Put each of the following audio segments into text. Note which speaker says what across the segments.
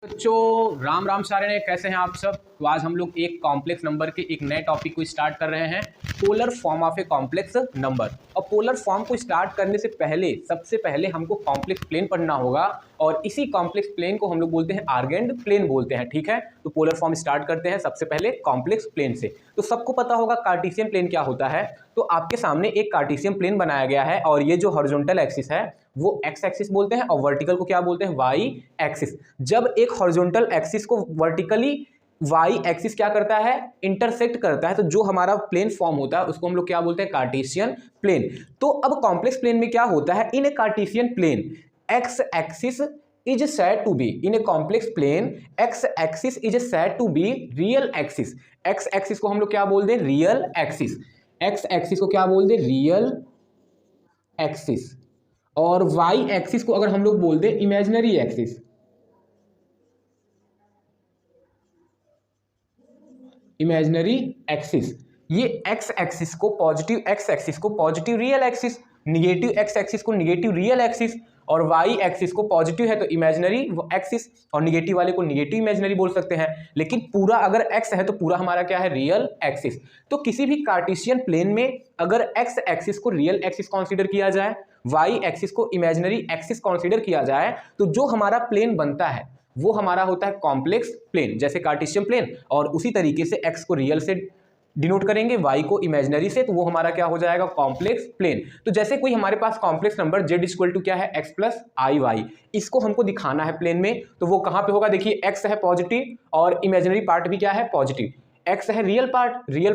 Speaker 1: बच्चों राम राम सारे ने कैसे हैं आप सब। तो आज हम लोग एक कॉम्प्लेक्स नंबर के एक नए टॉपिक को स्टार्ट कर रहे हैं, polar form of a complex number. और पोलर फॉर्म को स्टार्ट करने से पहले सबसे पहले हमको कॉम्प्लेक्स प्लेन पढ़ना होगा, और इसी कॉम्प्लेक्स प्लेन को हम लोग बोलते हैं आर्गेंड प्लेन बोलते हैं। ठीक है, तो पोलर फॉर्म स्टार्ट करते हैं सबसे पहले कॉम्प्लेक्स प्लेन से। तो सबको पता होगा कार्टेशियन प्लेन क्या होता है। तो आपके सामने एक कार्टेशियन प्लेन बनाया गया है, और ये जो हॉरिजॉन्टल एक्सिस है वो एक्स एक्सिस बोलते हैं, और वर्टिकल को क्या बोलते हैं, वाई एक्सिस। जब एक हॉरिजॉन्टल एक्सिस को वर्टिकली वाई एक्सिस क्या करता है, इंटरसेक्ट करता है, तो जो हमारा प्लेन फॉर्म होता है उसको हम लोग क्या बोलते हैं, कार्टेशियन प्लेन। तो अब कॉम्प्लेक्स प्लेन में क्या होता है, in a Cartesian plane X axis is said to be in a complex plane x axis is said to be real axis। x axis को हम लोग क्या बोल दें, रियल एक्सिस। x axis को क्या बोल दें, रियल एक्सिस। और y एक्सिस को अगर हम लोग बोल दें इमेजिनरी एक्सिस। Imaginary axis. ये x एक्सिस को पॉजिटिव x एक्सिस को positive real axis, negative x axis को निगेटिव रियल एक्सिस, और y एक्सिस को पॉजिटिव है तो इमेजिनरी एक्सिस, और निगेटिव वाले को निगेटिव इमेजिनरी बोल सकते हैं। लेकिन पूरा अगर x है तो पूरा हमारा क्या है, रियल एक्सिस। तो किसी भी कार्टेशियन प्लेन में अगर x एक्सिस को रियल एक्सिस कंसीडर किया जाए, y एक्सिस को इमेजिनरी एक्सिस कंसीडर किया जाए, तो जो हमारा प्लेन बनता है वो हमारा होता है कॉम्प्लेक्स प्लेन, जैसे कार्टेशियन प्लेन। और उसी तरीके से x को रियल से डिनोट करेंगे, y को इमेजिनरी से, तो वो हमारा क्या हो जाएगा, कॉम्प्लेक्स प्लेन। तो जैसे कोई हमारे पास complex number z equal to क्या है, x प्लस आई वाई, इसको हमको दिखाना है प्लेन में, तो वो कहाँ पे होगा, देखिए x है पॉजिटिव और इमेजिनरी पार्ट भी क्या है, पॉजिटिव। x है real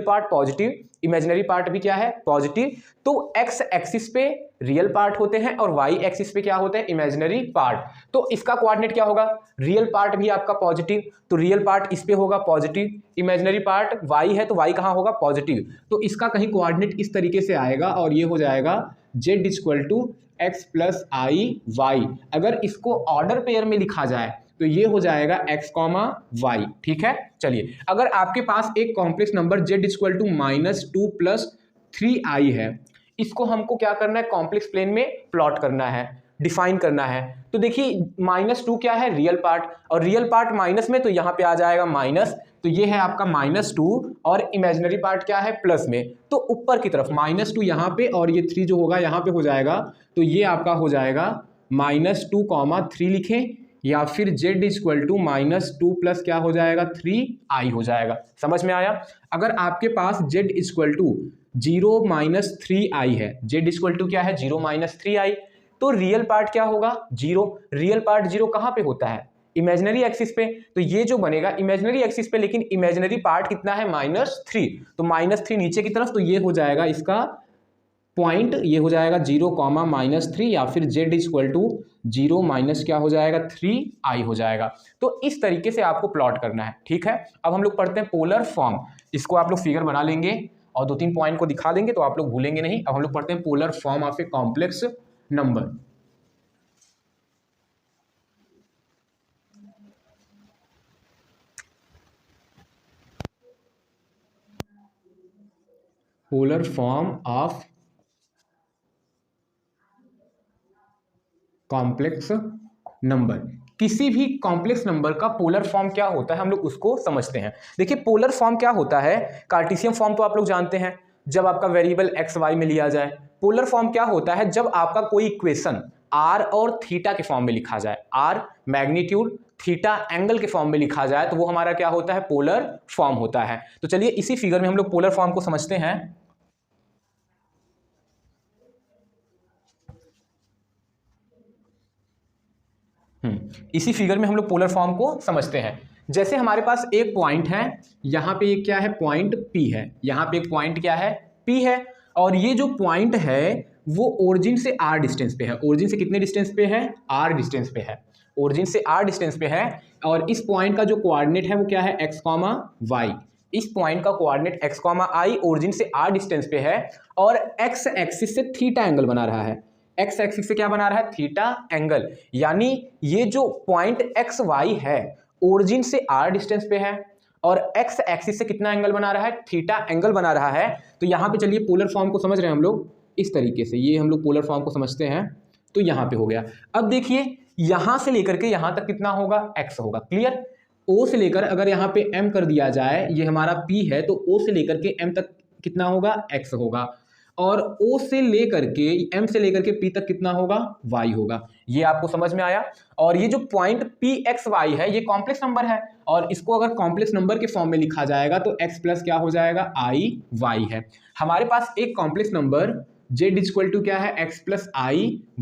Speaker 1: part positive, imaginary part भी क्या है, पॉजिटिव। तो x एक्सिस पे रियल पार्ट होते हैं और y एक्सिस पे क्या होते हैं, इमेजिनरी पार्ट। तो इसका कोऑर्डिनेट क्या होगा, रियल पार्ट भी आपका पॉजिटिव, तो रियल पार्ट इस पे होगा पॉजिटिव, इमेजिनरी पार्ट y है तो y कहाँ होगा, पॉजिटिव। तो इसका कहीं कोऑर्डिनेट इस तरीके से आएगा, और ये हो जाएगा z equal to x plus I Y. अगर इसको ऑर्डर पेयर में लिखा जाए तो ये हो जाएगा x कॉमा वाई। ठीक है, चलिए अगर आपके पास एक complex number z equal to -2 + 3i है, इसको हमको क्या करना है, कॉम्प्लेक्स प्लेन में प्लॉट करना है, डिफाइन करना है। तो देखिए -2 क्या है, रियल पार्ट, और रियल पार्ट माइनस में, तो यहाँ पे आ जाएगा माइनस, तो ये है आपका -2, और इमेजिनरी पार्ट क्या है, प्लस में। तो ऊपर की तरफ -2 यहाँ पे, और ये 3 जो होगा यहाँ पे हो जाएगा, तो ये आपका हो जाएगा -2, 3 लिखें, या फिर z इक्वल टू -2 प्लस क्या हो जाएगा, 3i हो जाएगा। समझ में आया। अगर आपके पास z इक्वल टू 0 - 3i है, z इक्वल टू क्या है, 0 - 3i, तो रियल पार्ट क्या होगा, 0। रियल पार्ट 0 कहाँ पे होता है, इमेजिनरी एक्सिस पे, तो ये जो बनेगा इमेजिनरी एक्सिस पे, लेकिन इमेजिनरी पार्ट कितना है, -3, तो -3 नीचे की तरफ, तो ये हो जाएगा इसका पॉइंट, ये हो जाएगा 0, -3, या फिर z इक्वल टू 0 माइनस क्या हो जाएगा, 3i हो जाएगा। तो इस तरीके से आपको प्लॉट करना है। ठीक है, अब हम लोग पढ़ते हैं पोलर फॉर्म। इसको आप लोग फिगर बना लेंगे और 2-3 पॉइंट को दिखा देंगे तो आप लोग भूलेंगे नहीं। अब हम लोग पढ़ते हैं polar form of a complex number. Polar form of complex number. किसी भी कॉम्प्लेक्स नंबर का पोलर फॉर्म क्या होता है, हम लोग उसको समझते हैं। देखिए पोलर फॉर्म क्या होता है, कार्टेशियन फॉर्म तो आप लोग जानते हैं, जब आपका वेरिएबल एक्स वाई में लिया जाए। पोलर फॉर्म क्या होता है, जब आपका कोई इक्वेशन आर और थीटा के फॉर्म में लिखा जाए, आर मैग्नीट्यूड, थीटा एंगल के फॉर्म में लिखा जाए, तो वो हमारा क्या होता है, पोलर फॉर्म होता है। तो चलिए इसी फिगर में हम लोग पोलर फॉर्म को समझते हैं। इसी फिगर में हम लोग पोलर फॉर्म को समझते हैं। जैसे हमारे पास एक पॉइंट है, यहाँ पे एक क्या है, पॉइंट P है, यहाँ पे एक पॉइंट क्या है, P है, और ये जो पॉइंट है वो ओरिजिन से r डिस्टेंस पे है। ओरिजिन से कितने डिस्टेंस पे है, r डिस्टेंस पे है, ओरिजिन से r डिस्टेंस पे है। और इस पॉइंट का जो कोऑर्डिनेट है वो क्या है, x, y। इस पॉइंट का कोऑर्डिनेट x, i ओरिजिन से r डिस्टेंस पे है, और x एक्सिस से थीटा एंगल बना रहा है। एक्स एक्सिस से क्या बना रहा है, थीटा एंगल। यानी ये जो पॉइंट एक्स वाई है ओरिजिन से r डिस्टेंस पे है, और एक्स एक्सिस से कितना एंगल बना रहा है, थीटा एंगल बना रहा है। तो यहाँ पे चलिए पोलर फॉर्म को समझ रहे हैं हम लोग इस तरीके से, ये हम लोग पोलर फॉर्म को समझते हैं। तो यहाँ पे हो गया। अब देखिए यहां से लेकर के यहां तक कितना होगा, x होगा। क्लियर। o से लेकर अगर यहाँ पे m कर दिया जाए, ये हमारा p है, तो o से लेकर के m तक कितना होगा, x होगा। और o से लेकर के m से लेकर के p तक कितना होगा, y होगा। ये आपको समझ में आया। और ये जो पॉइंट p x y है ये कॉम्प्लेक्स नंबर है, और इसको अगर कॉम्प्लेक्स नंबर के फॉर्म में लिखा जाएगा तो x प्लस क्या हो जाएगा, i y है। हमारे पास एक complex number z equal to क्या है, x प्लस i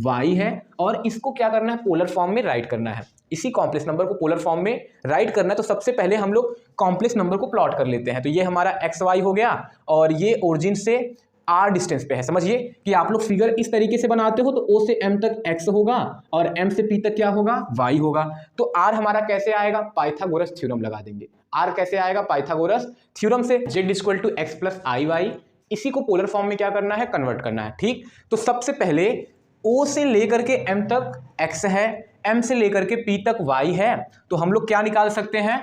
Speaker 1: y है, और इसको क्या करना है, पोलर फॉर्म में राइट करना है। इसी कॉम्प्लेक्स नंबर को पोलर फॉर्म में राइट करना है, तो सबसे पहले हम लोग कॉम्प्लेक्स नंबर को प्लॉट कर लेते हैं। तो ये हमारा एक्स वाई हो गया, और ये ओरिजिन से आर डिस्टेंस पे है। समझिए कि आप लोग फिगर इस तरीके से बनाते हो, तो ओ से एम तक एक्स होगा और एम से पी तक क्या होगा, वाई होगा। तो आर हमारा कैसे आएगा, पाइथागोरस थ्योरम लगा देंगे। आर कैसे आएगा, पाइथागोरस थ्योरम से। Z equal to x plus I Y, इसी को पोलर फॉर्म में क्या करना है, कन्वर्ट करना है। ठीक। तो सबसे पहले ओ से लेकर के एम तक एक्स है, एम से लेकर के पी तक वाई है, तो हम लोग क्या निकाल सकते हैं,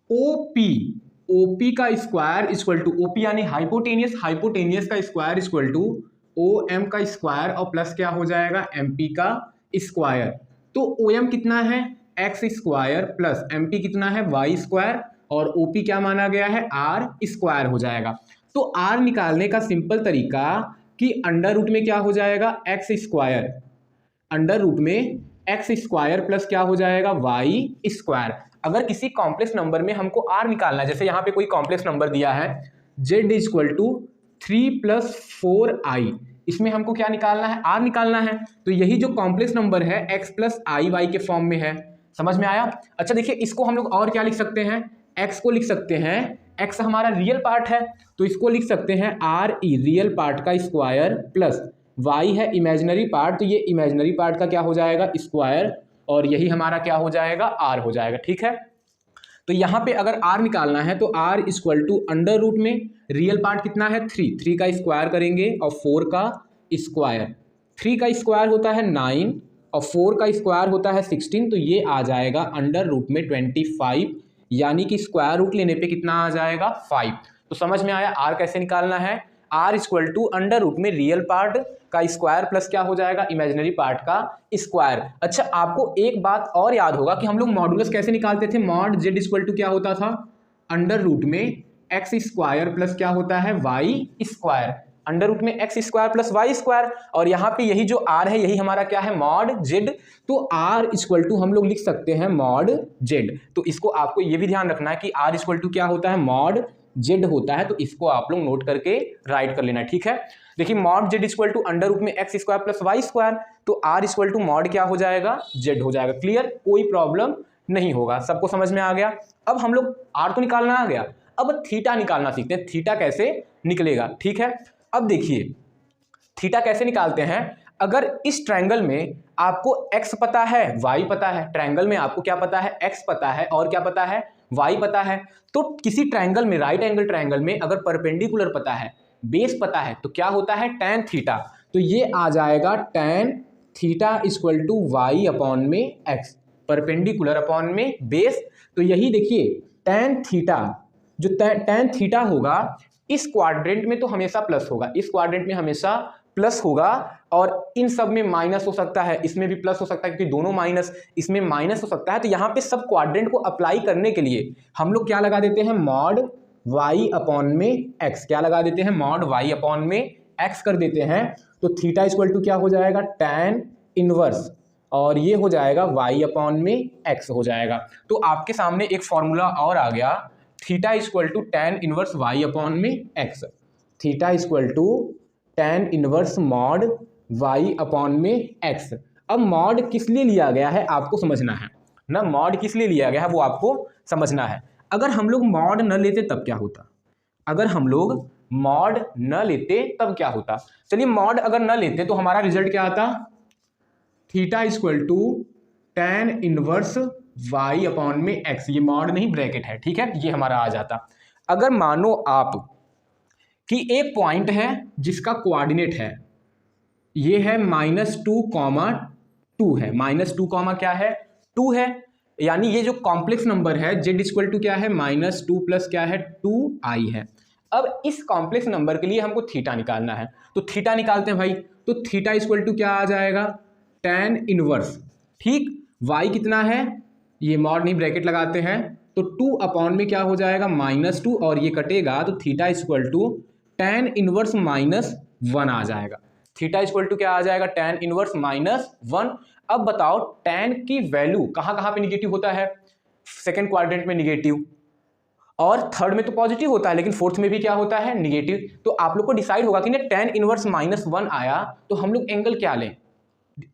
Speaker 1: ओपी। ओपी का स्क्वायर इक्वल टू, ओपी यानी हाइपोटेनियस, हाइपोटेनियस का square equal to O M का स्क्वायर और प्लस क्या हो जाएगा, एम पी का स्क्वायर। तो ओ एम कितना है, X square plus M P कितना है, वाई स्क्वायर, और ओपी क्या माना गया है, आर स्क्वायर हो जाएगा। तो आर निकालने का सिंपल तरीका कि अंडर रूट में क्या हो जाएगा, एक्स स्क्वायर, अंडर रूट में एक्स स्क्वायर प्लस क्या हो जाएगा, वाई स्क्वायर। अगर किसी कॉम्प्लेक्स नंबर में हमको आर निकालना है, जैसे यहाँ पे कोई कॉम्प्लेक्स नंबर दिया है जेड इक्वल टू 3 + 4i, इसमें हमको क्या निकालना है, आर निकालना है। तो यही जो कॉम्प्लेक्स नंबर है एक्स प्लस आई वाई के फॉर्म में है। समझ में आया। अच्छा देखिए, इसको हम लोग और क्या लिख सकते हैं, एक्स को लिख सकते हैं, एक्स हमारा रियल पार्ट है तो इसको लिख सकते हैं आर ई, रियल पार्ट का स्क्वायर, प्लस वाई है इमेजिनरी पार्ट, तो ये इमेजिनरी पार्ट का क्या हो जाएगा, स्क्वायर, और यही हमारा क्या हो जाएगा, आर हो जाएगा। ठीक है। तो यहाँ पे अगर आर निकालना है तो R equal to under root में रियल पार्ट कितना है, 3 का स्क्वायर करेंगे और 4 का स्क्वायर। 3 का स्क्वायर होता है 9 और 4 का स्क्वायर होता है 16, तो ये आ जाएगा अंडर रूट में 25, यानी कि स्क्वायर रूट लेने पे कितना आ जाएगा, 5। तो समझ में आया आर कैसे निकालना है। R equal to under root में रियल पार्ट का स्क्वायर प्लस क्या हो जाएगा, इमेजिनरी पार्ट का स्क्वायर। अच्छा, आपको एक बात और याद होगा कि हम लोग मॉडुलस कैसे निकालते थे, मॉड जेड इक्वल टू क्या होता था, अंडर रूट में एक्स स्क्वायर प्लस क्या होता है, वाई स्क्वायर। अंडर रूट में X square plus Y square, और यहाँ पे यही जो आर है यही हमारा क्या है, मॉड जेड। तो आर इक्वल टू हम लोग लिख सकते हैं मॉड जेड। तो इसको आपको ये भी ध्यान रखना है कि आर इक्वल टू क्या होता है, मॉड जेड होता है। तो इसको आप लोग नोट करके राइट कर लेना। ठीक है। देखिए, mod Z equal to under root में X square plus Y square, तो आर इक्वल टू मॉड क्या हो जाएगा, जेड हो जाएगा। क्लियर, कोई प्रॉब्लम नहीं होगा, सबको समझ में आ गया। अब हम लोग आर तो निकालना आ गया, अब थीटा निकालना सीखते हैं, थीटा कैसे निकलेगा। ठीक है। अब देखिए थीटा कैसे निकालते हैं। अगर इस ट्रायंगल में आपको x पता है, y पता है, ट्रायंगल में आपको क्या पता है, x पता है और क्या पता है, y पता है, तो किसी ट्रायंगल में, राइट एंगल ट्रायंगल में अगर परपेंडिकुलर पता है, बेस पता है, तो क्या होता है, tan थीटा। तो ये आ जाएगा tan theta equal to y upon में x, परपेंडिकुलर अपॉन में बेस। तो यही देखिए tan थीटा, जो tan थीटा होगा इस क्वाड्रेंट में तो हमेशा प्लस होगा, इस क्वाड्रेंट में हमेशा प्लस होगा, और इन सब में माइनस हो सकता है, इसमें भी प्लस हो सकता है क्योंकि दोनों माइनस, इसमें माइनस हो सकता है। तो यहाँ पे सब क्वाड्रेंट को अप्लाई करने के लिए हम लोग क्या लगा देते हैं, मॉड वाई अपॉन में एक्स, क्या लगा देते हैं, मॉड वाई अपॉन में एक्स कर देते हैं। तो थीटा इक्वल टू क्या हो जाएगा, tan इनवर्स, और ये हो जाएगा वाई अपॉन में एक्स हो जाएगा। तो आपके सामने एक फॉर्मूला और आ गया, theta equal to tan inverse Y upon में X, theta equal to tan inverse mod Y upon में एक्स। अब मॉड किस लिए लिया गया है आपको समझना है ना, मॉड किस लिए लिया गया है वो आपको समझना है। अगर हम लोग मॉड न लेते तब क्या होता, अगर हम लोग मॉड न लेते तब क्या होता। चलिए, मॉड अगर न लेते तो हमारा रिजल्ट क्या आता, theta equal to tan inverse y upon में x, ये मॉड नहीं ब्रैकेट है। ठीक है, ये हमारा आ जाता। अगर मानो आप कि एक पॉइंट है जिसका कोऑर्डिनेट है, ये है -2, है, -2, क्या है, 2 है, यानी ये जो कॉम्प्लेक्स नंबर है z इक्वल टू क्या है, -2 प्लस क्या है, 2i है। अब इस कॉम्प्लेक्स नंबर के लिए हमको थीटा निकालना है, तो थीटा निकालते हैं भाई। तो थीटा इक्वल टू क्या आ जाएगा, tan इनवर्स, ठीक। y कितना है, ये मॉड नहीं ब्रैकेट लगाते हैं, तो 2 अपॉन में क्या हो जाएगा -2 और ये कटेगा तो theta equal to tan inverse -1 आ जाएगा। थीटा इक्वल टू क्या आ जाएगा, tan इनवर्स -1। अब बताओ tan की वैल्यू कहाँ कहाँ पे निगेटिव होता है, सेकेंड क्वाड्रेंट में निगेटिव और थर्ड में तो पॉजिटिव होता है, लेकिन फोर्थ में भी क्या होता है, निगेटिव। तो आप लोग को डिसाइड होगा कि ना tan इनवर्स -1 आया तो हम लोग एंगल क्या लें।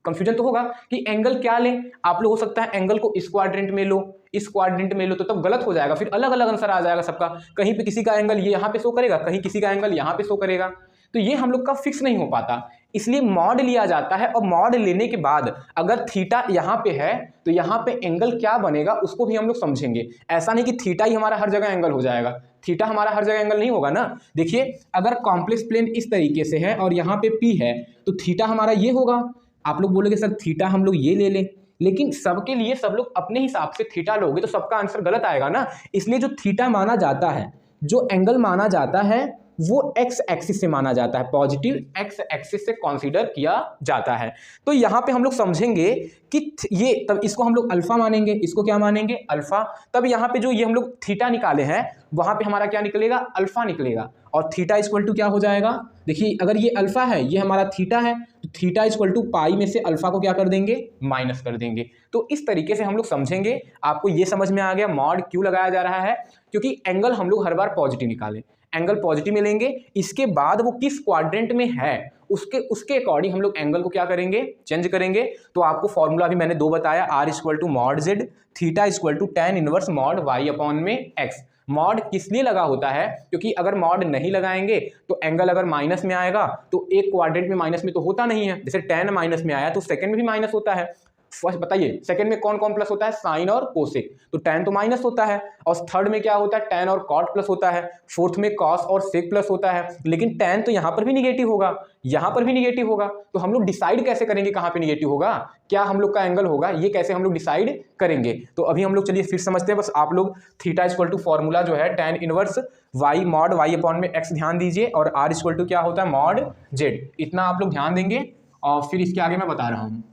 Speaker 1: कंफ्यूजन तो होगा कि एंगल क्या लें। आप लोग हो सकता है एंगल को इस क्वाड्रेंट में लो, इस क्वाड्रेंट में लो, तो तब गलत हो जाएगा, फिर अलग अलग आंसर आ जाएगा सबका। कहीं पे किसी का एंगल ये यहाँ पे शो करेगा, कहीं किसी का एंगल यहाँ पे शो करेगा, तो ये हम लोग का फिक्स नहीं हो पाता, इसलिए मॉड लिया जाता है। और मॉड लेने के बाद अगर थीटा यहाँ पे है तो यहाँ पे एंगल क्या बनेगा उसको भी हम लोग समझेंगे। ऐसा नहीं कि थीटा ही हमारा हर जगह एंगल हो जाएगा, थीटा हमारा हर जगह एंगल नहीं होगा ना। देखिए अगर कॉम्प्लेक्स प्लेन इस तरीके से है और यहाँ पे पी है तो थीटा हमारा ये होगा। आप लोग बोलोगे सर थीटा हम लोग ये ले लें, लेकिन सबके लिए सब लोग अपने हिसाब से थीटा लोगे तो सबका आंसर गलत आएगा ना। इसलिए जो थीटा माना जाता है, जो एंगल माना जाता है वो एक्स एक्सिस से माना जाता है, पॉजिटिव एक्स एक्सिस से कंसीडर किया जाता है। तो यहाँ पे हम लोग समझेंगे कि ये, तब इसको हम लोग अल्फा मानेंगे, इसको क्या मानेंगे, अल्फा। तब यहाँ पे जो ये हम लोग थीटा निकाले हैं वहां पे हमारा क्या निकलेगा, अल्फा निकलेगा। और थीटा इक्वल टू क्या हो जाएगा, देखिए अगर ये अल्फा है, ये हमारा थीटा है, तो थीटा इक्वल टू पाई में से अल्फा को क्या कर देंगे, माइनस कर देंगे। तो इस तरीके से हम लोग समझेंगे। आपको ये समझ में आ गया मॉड क्यों लगाया जा रहा है, क्योंकि एंगल हम लोग हर बार पॉजिटिव निकालें, एंगल पॉजिटिव में लेंगे, इसके बाद वो किस क्वाड्रेंट में है उसके अकॉर्डिंग हम लोग एंगल को क्या करेंगे, चेंज करेंगे। तो आपको फॉर्मूला भी मैंने 2 बताया, r equal to mod z, theta equal to tan inverse mod Y upon में एक्स। मॉड किस लिए लगा होता है, क्योंकि अगर मॉड नहीं लगाएंगे तो एंगल अगर माइनस में आएगा तो एक क्वाड्रेंट में माइनस में तो होता नहीं है। जैसे tan माइनस में आया तो सेकंड में भी माइनस होता है। फर्स्ट बताइए सेकंड में कौन कौन प्लस होता है, साइन और कोसेक, तो tan तो माइनस होता है। और थर्ड में क्या होता है, tan और कॉट प्लस होता है। फोर्थ में कॉस और सेक प्लस होता है। लेकिन tan तो यहाँ पर भी निगेटिव होगा, यहाँ पर भी निगेटिव होगा। तो हम लोग डिसाइड कैसे करेंगे कहाँ पे निगेटिव होगा, क्या हम लोग का एंगल होगा, ये कैसे हम लोग डिसाइड करेंगे। तो अभी हम लोग चलिए फिर समझते हैं। बस आप लोग थीटा इक्वल टू फॉर्मूला जो है tan inverse y mod Y upon में एक्स ध्यान दीजिए, और आर इक्वल टू क्या होता है, मॉड जेड। इतना आप लोग ध्यान देंगे और फिर इसके आगे मैं बता रहा हूँ।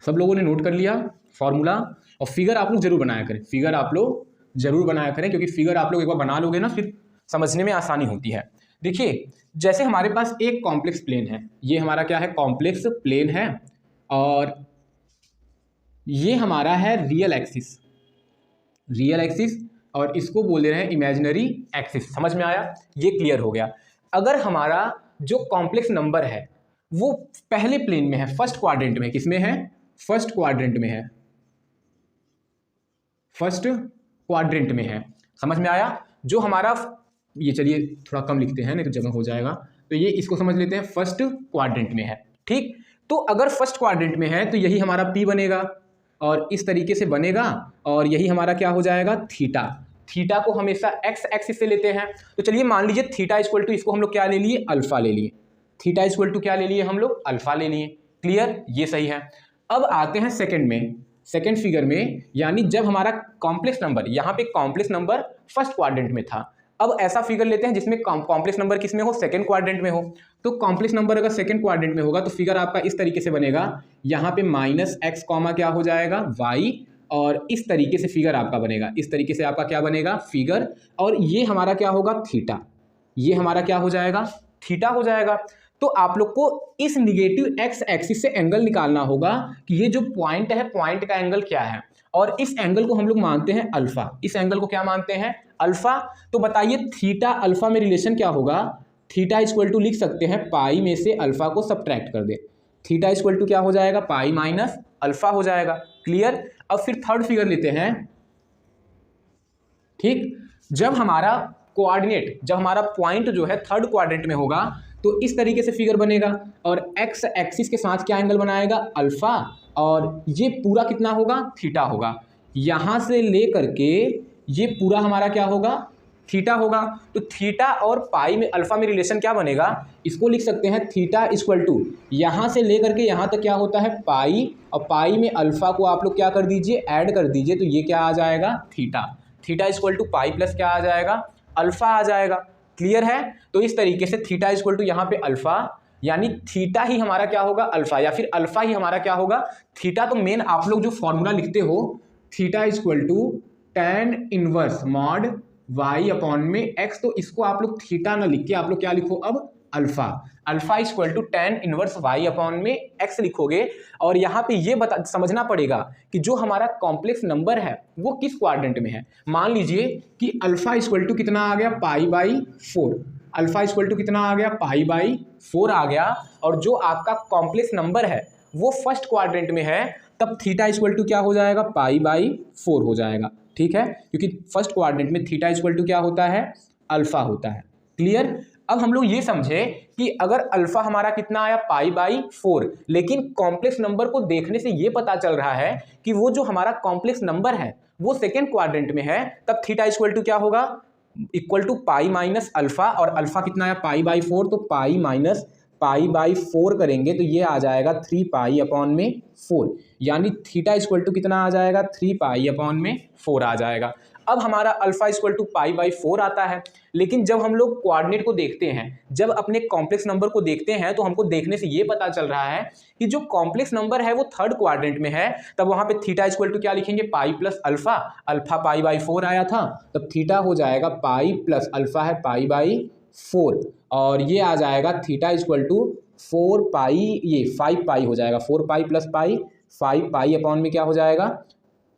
Speaker 1: सब लोगों ने नोट कर लिया फॉर्मूला, और फिगर आप लोग जरूर बनाया करें, फिगर आप लोग जरूर बनाया करें, क्योंकि फिगर आप लोग एक बार बना लोगे ना फिर समझने में आसानी होती है। देखिए जैसे हमारे पास एक कॉम्प्लेक्स प्लेन है, ये हमारा क्या है, कॉम्प्लेक्स प्लेन है, और ये हमारा है रियल एक्सिस, रियल एक्सिस, और इसको बोल रहे हैं इमेजिनरी एक्सिस। समझ में आया, ये क्लियर हो गया। अगर हमारा जो कॉम्प्लेक्स नंबर है वो पहले प्लेन में है, फर्स्ट क्वाड्रेंट में, किसमें है, फर्स्ट क्वाड्रेंट में है, फर्स्ट क्वाड्रेंट में है। समझ में आया। जो हमारा, ये चलिए थोड़ा कम लिखते हैं नहीं तो जगह हो जाएगा, तो ये इसको समझ लेते हैं फर्स्ट क्वाड्रेंट में है। ठीक, तो अगर फर्स्ट क्वाड्रेंट में है तो यही हमारा पी बनेगा और इस तरीके से बनेगा, और यही हमारा क्या हो जाएगा, थीटा। थीटा को हमेशा एक्स एक्सिस से लेते हैं। तो चलिए मान लीजिए थीटा इक्वल टू, इसको हम लोग क्या ले लिए, अल्फा ले लिए। थीटा इक्वल टू क्या ले लिए हम लोग, अल्फा ले लिए। क्लियर, ये सही है। अब आते हैं सेकंड में, सेकंड फिगर में, यानी जब हमारा कॉम्प्लेक्स नंबर, यहाँ पे कॉम्प्लेक्स नंबर फर्स्ट क्वाड्रेंट में था। अब ऐसा फिगर लेते हैं जिसमें कॉम्प्लेक्स नंबर किस में हो, सेकंड क्वाड्रेंट में हो। तो कॉम्प्लेक्स नंबर अगर सेकंड क्वाड्रेंट में होगा तो फिगर आपका इस तरीके से बनेगा, यहाँ पे -x कॉमा क्या हो जाएगा, y, और इस तरीके से फिगर आपका बनेगा, इस तरीके से आपका क्या बनेगा, फिगर। और ये हमारा क्या होगा, थीटा, ये हमारा क्या हो जाएगा, थीटा हो जाएगा। तो आप लोग को इस निगेटिव एक्स एक्सिस से एंगल निकालना होगा कि ये जो पॉइंट है, पॉइंट का एंगल क्या है, और इस एंगल को हम लोग मानते हैं अल्फा। इस एंगल को क्या मानते हैं, अल्फा। तो बताइए थीटा अल्फा में रिलेशन क्या होगा, थीटा इक्वल टू लिख सकते हैं पाई में से अल्फा को सब्ट्रैक्ट कर दे, थीटा इक्वल टू क्या हो जाएगा, पाई माइनस अल्फा हो जाएगा। क्लियर। अब फिर थर्ड फिगर लेते हैं। ठीक, जब हमारा कोऑर्डिनेट, जब हमारा पॉइंट जो है थर्ड क्वाड्रेंट में होगा तो इस तरीके से फिगर बनेगा, और एक्स एक्सिस के साथ क्या एंगल बनाएगा, अल्फा, और ये पूरा कितना होगा, थीटा होगा। यहाँ से ले करके ये पूरा हमारा क्या होगा, थीटा होगा, तो थीटा और पाई में अल्फा में रिलेशन क्या बनेगा, इसको लिख सकते हैं थीटा इक्वल टू यहाँ से लेकर के यहाँ तक क्या होता है पाई, और पाई में अल्फा को आप लोग क्या कर दीजिए, ऐड कर दीजिए, तो ये क्या आ जाएगा theta. Theta equal to pi plus क्या आ जाएगा, अल्फा आ जाएगा। क्लियर है। तो इस तरीके से थीटा इक्वल टू यहाँ पे अल्फा, यानी थीटा ही हमारा क्या होगा अल्फा, या फिर अल्फा ही हमारा क्या होगा थीटा। तो मेन आप लोग जो फॉर्मूला लिखते हो theta equal to tan inverse mod y upon में x, तो इसको आप लोग थीटा ना लिख के आप लोग क्या लिखो अब alpha. Alpha equal to tan inverse y upon में x लिखोगे। और यहाँ पे ये समझना पड़ेगा कि जो हमारा कॉम्प्लेक्स नंबर है वो किस क्वाड्रेंट में है। मान लीजिए कि अल्फा इक्वल टू कितना आ गया π/4, अल्फा इक्वल टू कितना आ गया π/4 आ गया, और जो आपका कॉम्प्लेक्स नंबर है वो फर्स्ट क्वाड्रेंट में है, तब थीटा इक्वल टू क्या हो जाएगा π/4 हो जाएगा। ठीक है, क्योंकि फर्स्ट क्वाड्रेंट में थीटा इक्वल टू क्या होता है अल्फा होता है। क्लियर। अब हम लोग ये समझे कि अगर अल्फा हमारा कितना आया π/4, लेकिन कॉम्प्लेक्स नंबर को देखने से ये पता चल रहा है कि वो जो हमारा कॉम्प्लेक्स नंबर है वो सेकेंड क्वाड्रेंट में है, तब थीटा इक्वल टू क्या होगा equal to pi minus alpha, और अल्फा कितना आया π/4, तो पाई माइनस π/4 करेंगे तो ये आ जाएगा 3π/4, यानी थीटा इक्वल टू कितना आ जाएगा 3π/4 आ जाएगा। अब हमारा अल्फा इक्वल टू π/4 आता है, लेकिन जब हम लोग कोऑर्डिनेट को देखते हैं, जब अपने कॉम्प्लेक्स नंबर को देखते हैं, तो हमको देखने से ये पता चल रहा है कि जो कॉम्प्लेक्स नंबर है वो थर्ड क्वाड्रेंट में है, तब वहां पे थीटा इक्वल टू क्या लिखेंगे पाई प्लस अल्फा, अल्फा π/4 आया था, तब थीटा हो जाएगा पाई प्लस अल्फा है π/4, और ये आ जाएगा थीटा इक्वल टू 4π, ये 5π हो जाएगा, 4π प्लस पाई 5π अपॉन में क्या हो जाएगा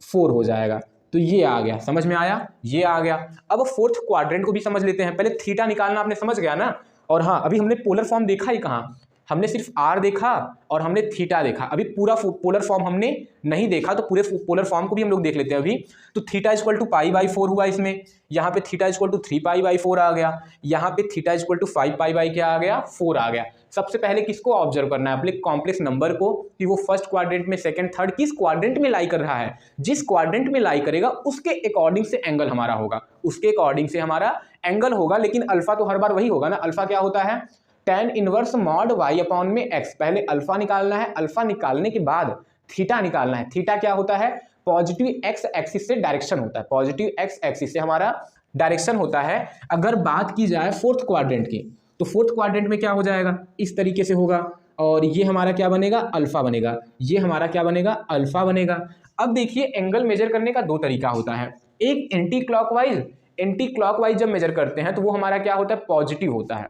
Speaker 1: 4 हो जाएगा। तो ये आ गया, समझ में आया, ये आ गया। अब फोर्थ क्वाड्रेंट को भी समझ लेते हैं। पहले थीटा निकालना आपने समझ गया ना, और हाँ अभी हमने पोलर फॉर्म देखा ही कहाँ, हमने सिर्फ आर देखा और हमने थीटा देखा, अभी पूरा पोलर फॉर्म हमने नहीं देखा, तो पूरे पोलर फॉर्म को भी हम लोग देख लेते हैं अभी। तो थीटा इक्वल टू π/4 हुआ इसमें, यहाँ पे थीटा इक्वल टू 3π/4 आ गया, यहाँ पे थीटा इक्वल टू 5π क्या आ गया 4 आ गया। सबसे पहले किसको ऑब्जर्व करना है, अपने कॉम्प्लेक्स नंबर को, कि वो फर्स्ट क्वाड्रेंट में, सेकंड, थर्ड किस क्वाड्रेंट में लाई कर रहा है। जिस क्वाड्रेंट में लाई करेगा उसके अकॉर्डिंग से एंगल हमारा होगा, उसके अकॉर्डिंग से हमारा एंगल होगा। लेकिन अल्फा तो हर बार वही होगा ना, अल्फा क्या होता है tan inverse mod y upon में x। पहले अल्फा निकालना है, अल्फा निकालने के बाद थीटा निकालना है। थीटा क्या होता है पॉजिटिव x एक्सिस से डायरेक्शन होता है, पॉजिटिव x एक्सिस से हमारा डायरेक्शन होता है। अगर बात की जाए फोर्थ क्वाड्रेंट की, तो फोर्थ क्वाड्रेंट में क्या हो जाएगा इस तरीके से होगा, और ये हमारा क्या बनेगा अल्फा बनेगा, ये हमारा क्या बनेगा अल्फा बनेगा। अब देखिए एंगल मेजर करने का दो तरीका होता है, एक एंटी क्लॉकवाइज जब मेजर करते हैं तो वो हमारा क्या होता है पॉजिटिव होता है,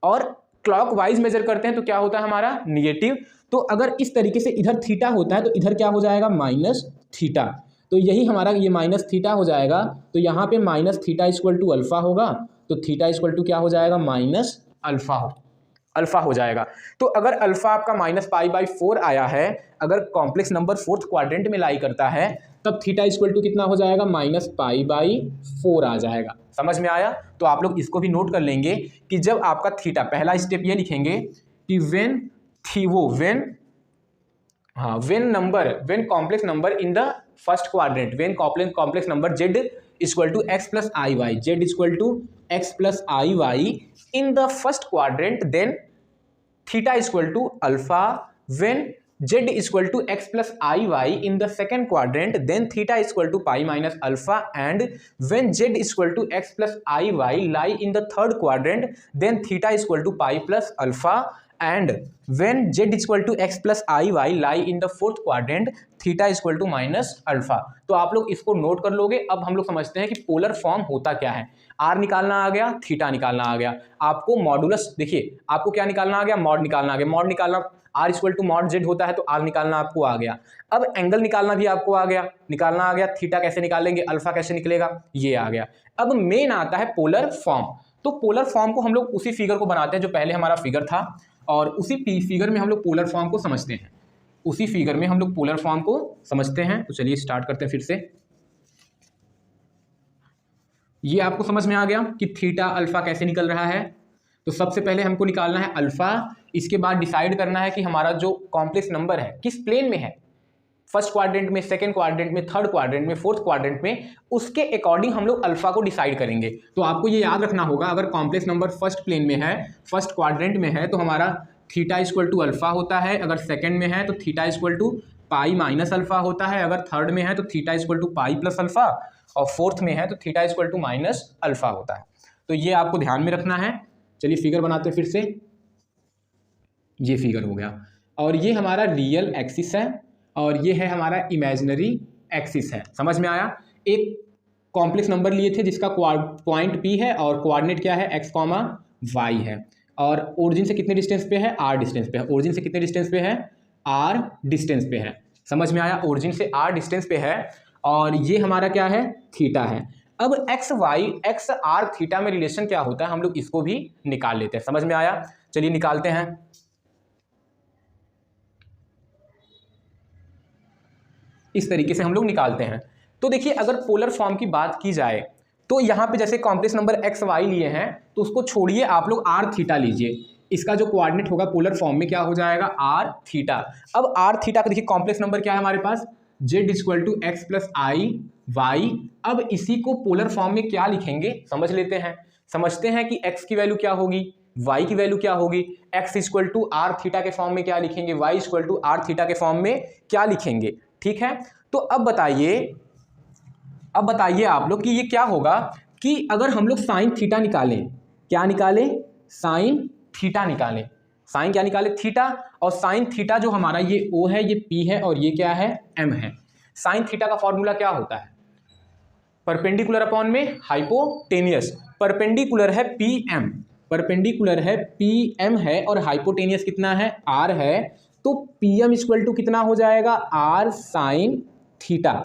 Speaker 1: और क्लॉकवाइज मेजर करते हैं तो क्या होता है हमारा निगेटिव। तो अगर इस तरीके से इधर थीटा होता है तो इधर क्या हो जाएगा माइनस थीटा, तो यही हमारा ये माइनस थीटा हो जाएगा। तो यहाँ पे minus theta equal to alpha होगा, तो थीटा इक्वल टू क्या हो जाएगा माइनस अल्फा हो जाएगा। तो अगर अल्फा आपका -π/4 आया है, अगर कॉम्प्लेक्स नंबर फोर्थ क्वाड्रेंट में लाई करता है, तब थीटा इक्वल टू कितना हो जाएगा -π/4 आ जाएगा। समझ में आया। तो आप लोग इसको भी नोट कर लेंगे कि जब आपका थीटा, पहला स्टेप ये लिखेंगे कि when complex number in the first quadrant, when complex number z equal to x plus I y, z equal to x plus I y in the first quadrant, then theta is equal to alpha. When z is equal to x plus iy in the second quadrant, then theta is equal to pi minus alpha. And when z is equal to x plus iy lie in the third quadrant, then theta is equal to pi plus alpha. And when z is equal to x plus iy lie in the fourth quadrant, theta is equal to minus alpha. तो आप लोग इसको note कर लोगे। अब हम लोग समझते हैं कि पोलर फॉर्म होता क्या है। आर निकालना आ गया, थीटा निकालना आ गया, आपको मॉडुलस, देखिए आपको क्या निकालना आ गया, मॉड निकालना आ गया। मॉड निकालना r equal to mod z होता है, तो आर निकालना आपको आ गया। अब एंगल निकालना भी आपको आ गया, निकालना आ गया। थीटा कैसे निकालेंगे, अल्फा कैसे निकलेगा, ये आ गया। अब मेन आता है पोलर फॉर्म। तो पोलर फॉर्म को हम लोग उसी फिगर को बनाते हैं जो पहले हमारा फिगर था, और उसी फिगर में हम लोग पोलर फॉर्म को समझते हैं, उसी फिगर में हम लोग पोलर फॉर्म को समझते हैं। तो चलिए स्टार्ट करते हैं फिर से। ये आपको समझ में आ गया कि थीटा अल्फा कैसे निकल रहा है। तो सबसे पहले हमको निकालना है अल्फा, इसके बाद डिसाइड करना है कि हमारा जो कॉम्प्लेक्स नंबर है किस प्लेन में है। फर्स्ट क्वाड्रेंट में, सेकंड क्वाड्रेंट में, थर्ड क्वाड्रेंट में, फोर्थ क्वाड्रेंट में, उसके अकॉर्डिंग हम लोग अल्फा को डिसाइड करेंगे। तो आपको ये याद रखना होगा, अगर कॉम्प्लेक्स नंबर फर्स्ट प्लेन में है, फर्स्ट क्वाड्रेंट में है, तो हमारा थीटा इक्वल टू अल्फा होता है। अगर सेकंड में है तो theta equal to pi minus alpha होता है। अगर थर्ड में है तो theta equal to pi plus alpha, और फोर्थ में है तो theta equal to minus alpha होता है। तो ये आपको ध्यान में रखना है। चलिए फिगर बनाते हैं फिर से। ये फिगर हो गया, और ये हमारा रियल एक्सिस है और ये है हमारा इमेजिनरी एक्सिस है। समझ में आया? एक कॉम्प्लेक्स नंबर लिए थे जिसका पॉइंट पी है और कोऑर्डिनेट क्या है, एक्स कॉमा वाई है, और ओरिजिन से कितने डिस्टेंस पे है, आर डिस्टेंस पे है। ओरिजिन से कितने डिस्टेंस पे है, आर डिस्टेंस पे है। समझ में आया? ओरिजिन से आर डिस्टेंस पे है, और ये हमारा क्या है, थीटा है। अब x y x r theta में रिलेशन क्या होता है, हम लोग इसको भी निकाल लेते हैं। समझ में आया? चलिए निकालते हैं। इस तरीके से हम लोग निकालते हैं। तो देखिए, अगर पोलर फॉर्म की बात की जाए तो यहाँ पे जैसे कॉम्प्लेक्स नंबर एक्स वाई लिए हैं, तो उसको छोड़िए, आप लोग आर थीटा लीजिए। इसका जो कोऑर्डिनेट होगा पोलर फॉर्म में क्या हो जाएगा, आर थीटा। अब आर थीटा का देखिए कॉम्प्लेक्स नंबर क्या है हमारे पास, Z equal to x plus I Y. अब इसी को पोलर फॉर्म में क्या लिखेंगे समझ लेते हैं। समझते हैं कि एक्स की वैल्यू क्या होगी, वाई की वैल्यू क्या होगी। X equal to r theta के फॉर्म में क्या लिखेंगे, y equal to r theta के फॉर्म में क्या लिखेंगे। ठीक है, तो अब बताइए आप लोग कि ये क्या होगा कि अगर हम लोग साइन थीटा निकालें, क्या निकालें, साइन थीटा निकालें। साइन क्या निकालें, थीटा। और साइन थीटा जो हमारा ये ओ है, ये पी है, और ये क्या है, एम है। साइन थीटा का फॉर्मूला क्या होता है, परपेंडिकुलर अपॉन में हाइपोटेनियस। परपेंडिकुलर है पी एम, परपेंडिकुलर है पी एम है, और हाइपोटेनियस कितना है, आर है। तो पी एम इक्वल टू कितना हो जाएगा, r sine theta.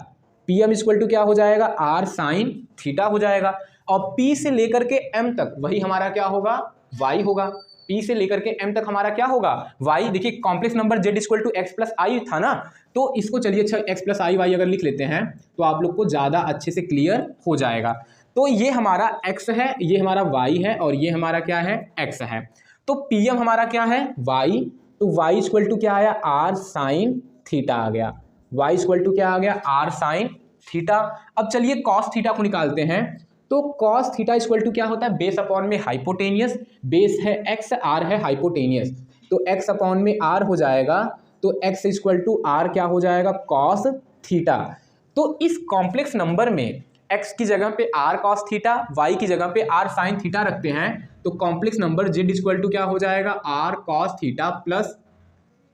Speaker 1: P m equal to क्या हो जाएगा, आर साइन थीटा हो जाएगा। और पी से लेकर के एम तक वही हमारा क्या होगा, वाई होगा। पी से लेकर के एम तक हमारा क्या होगा, वाई। देखिए complex number Z equal to x plus I था ना, तो इसको चलिए अच्छा एक्स प्लस आई वाई अगर लिख लेते हैं तो आप लोग को ज़्यादा अच्छे से क्लियर हो जाएगा। तो ये हमारा एक्स है, ये हमारा वाई है, और ये हमारा क्या है, एक्स है। तो पी एम हमारा क्या है, वाई। तो वाई इक्वल टू क्या आया, आर साइन थीटा आ गया। वाई इक्वल टू क्या आ गया, आर साइन थीटा। अब चलिए कॉस थीटा को निकालते हैं। तो कॉस थीटा इक्वल टू क्या होता है, बेस अपॉन में हाइपोटेनियस। बेस है एक्स, आर है हाइपोटेनियस, तो एक्स अपॉन में आर हो जाएगा। तो एक्स इक्वल टू आर क्या हो जाएगा, कॉस थीटा। तो इस कॉम्प्लेक्स नंबर में एक्स की जगह पे आर कॉस थीटा, वाई की जगह पे आर साइन थीटा रखते हैं, तो complex number Z equal to क्या हो जाएगा, r cos theta plus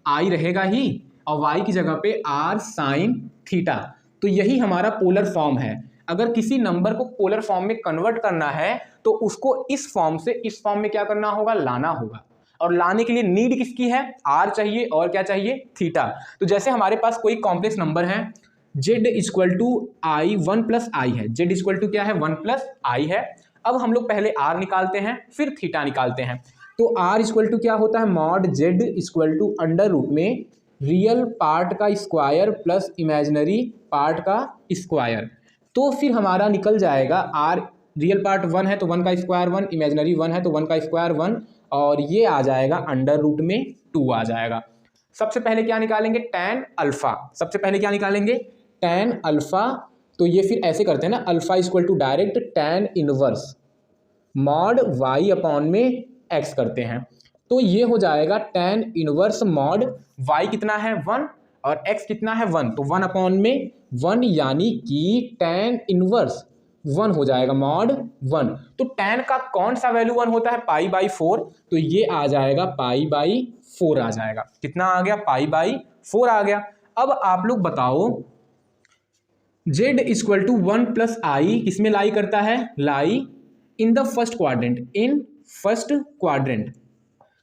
Speaker 1: i रहेगा ही, और वाई की जगह पे आर साइन थीटा। तो यही हमारा पोलर फॉर्म है। अगर किसी नंबर को पोलर फॉर्म में कन्वर्ट करना है तो उसको इस फॉर्म से इस फॉर्म में क्या करना होगा, लाना होगा। और लाने के लिए नीड किसकी है, आर चाहिए, और क्या चाहिए, थीटा। तो जैसे हमारे पास कोई कॉम्प्लेक्स नंबर है, Z equal to I, one plus I है। जेड इक्वल टू क्या है, वन प्लस आई है। अब हम लोग पहले आर निकालते हैं, फिर थीटा निकालते हैं। तो आर इक्वल टू क्या होता है, mod Z equal to under root में रियल पार्ट का स्क्वायर प्लस इमेजिनरी पार्ट का स्क्वायर। तो फिर हमारा निकल जाएगा, आर रियल पार्ट 1 है तो 1 का स्क्वायर 1, इमेजिनरी 1 है तो 1 का स्क्वायर 1, और ये आ जाएगा अंडर रूट में 2 आ जाएगा। सबसे पहले क्या निकालेंगे, टैन अल्फा। सबसे पहले क्या निकालेंगे, टैन अल्फा। तो ये फिर ऐसे करते हैं ना, alpha equal to direct tan inverse mod Y upon में एक्स करते हैं। तो ये हो जाएगा टैन इनवर्स मॉड वाई कितना है 1 और एक्स कितना है 1, तो 1 अपॉन में 1, यानी कि टैन इनवर्स 1 हो जाएगा मॉड 1। तो टैन का कौन सा वैल्यू 1 होता है, पाई बाई 4, तो ये आ जाएगा पाई बाई 4 आ जाएगा। कितना आ गया, पाई बाई 4 आ गया। अब आप लोग बताओ, Z equal to 1 plus I किसमें लाई करता है, lie in the first quadrant, in first quadrant,